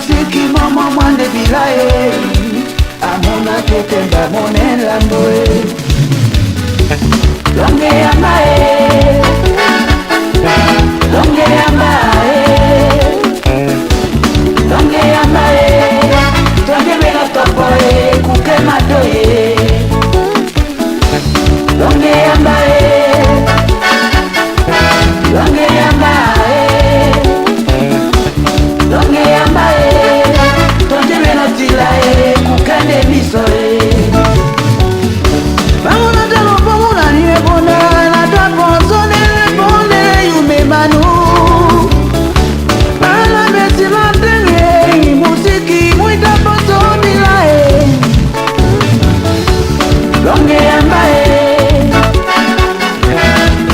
musiki mama mwande bilaye amona tetemba monela ndoe longe yamae longe yamae longe yamae tonge bela topoe kuke matoye longe yamae longe yamae longe yamae tonge bela tilae kukande misoe bangona telo bangona ni ebona na taponzone lebone yume manu bala beti mantenge musiki muita poso milae longe yamae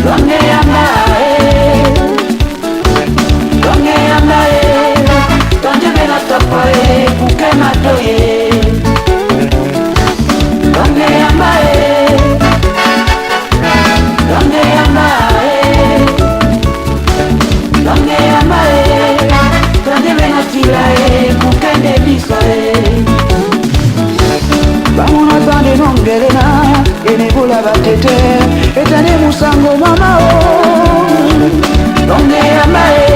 longe yamae longe yamae tonje bela topoe kuke matoye longe yamae longe yamae longe yamae tonje bela tilae kukende bisoe bangona tande nongerena ene bula batete etane musango mama o longe yamae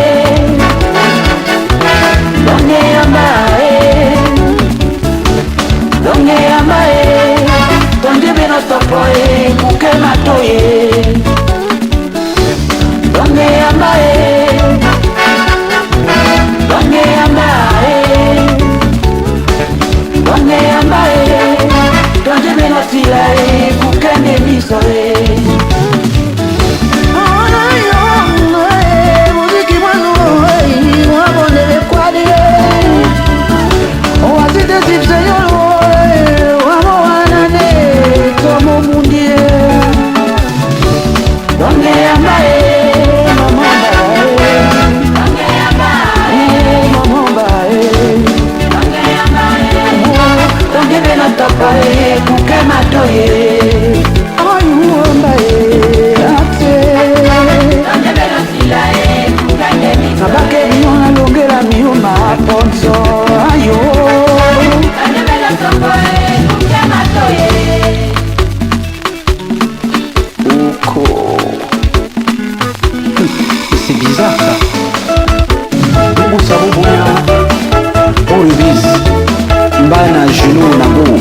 longe yamae longe yamae tonje bela topoe kuke matoye longe yamae longe yamae longe yamae tonje bela tilae kukende bisoe C'est bizarre ça. Boubou Sabo Bouya, Oribis, Mbana Juno Nabo,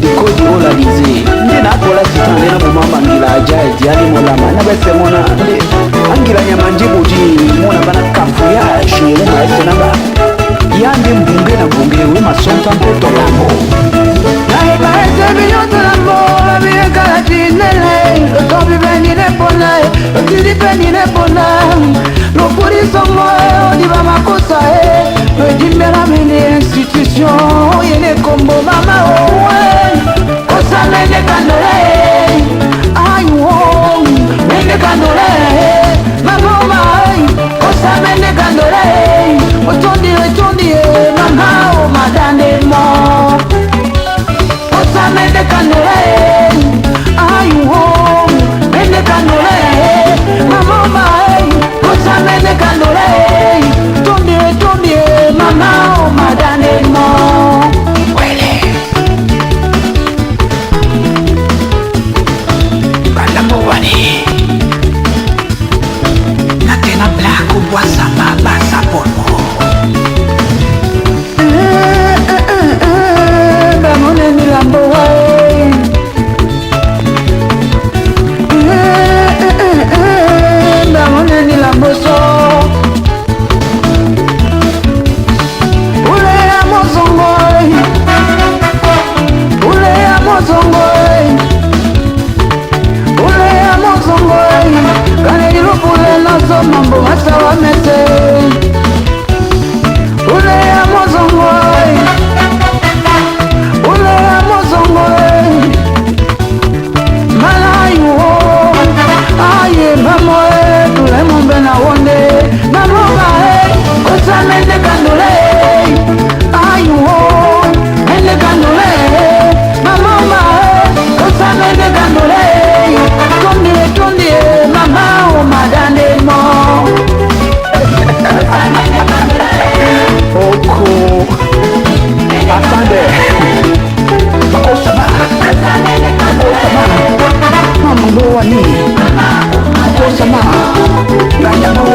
Dikodi Olalize, Nena Pola Titan, Nena Mama Angila Jai, Diani Molama, Nabese Mona, Angila Nyamanji Bodi, Mona Bana Kafuya, Shiruma Esenaba, Yandi Mbunge na Mbunge, Wima Sonta Mpoto Lambo. Naiba ese biyoto lambo, la vie kalatinele, Tobi beni nepona, Tili beni nepona, Lopuri songo, Odiba makosa, Edimera mene institution, Yene kombo mama owe, Kosa mene kandole, Aywo, mene kandole, Mama omae, Kosa mene kandole, Otondi, Mama o madane mo, Kosa mene kandole, Aywo, mene kandole, Mama omae, Kosa mene kandole, Tondi, Mama o madane mo. Wele Kalamu wani Natena black ubwasa babasa polmo Bamone milambo wae Bamone milambo so Ule ya mozongoi Ule ya mozongoi Ule ya mozongoi Kane ilupule naso mambo masawa mete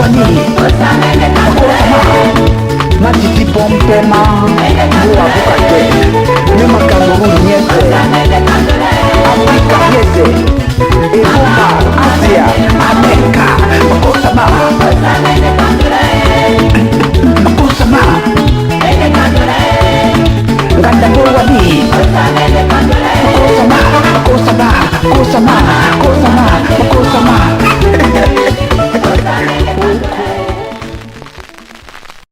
wani matiti pompema mbuwa bukate ne makala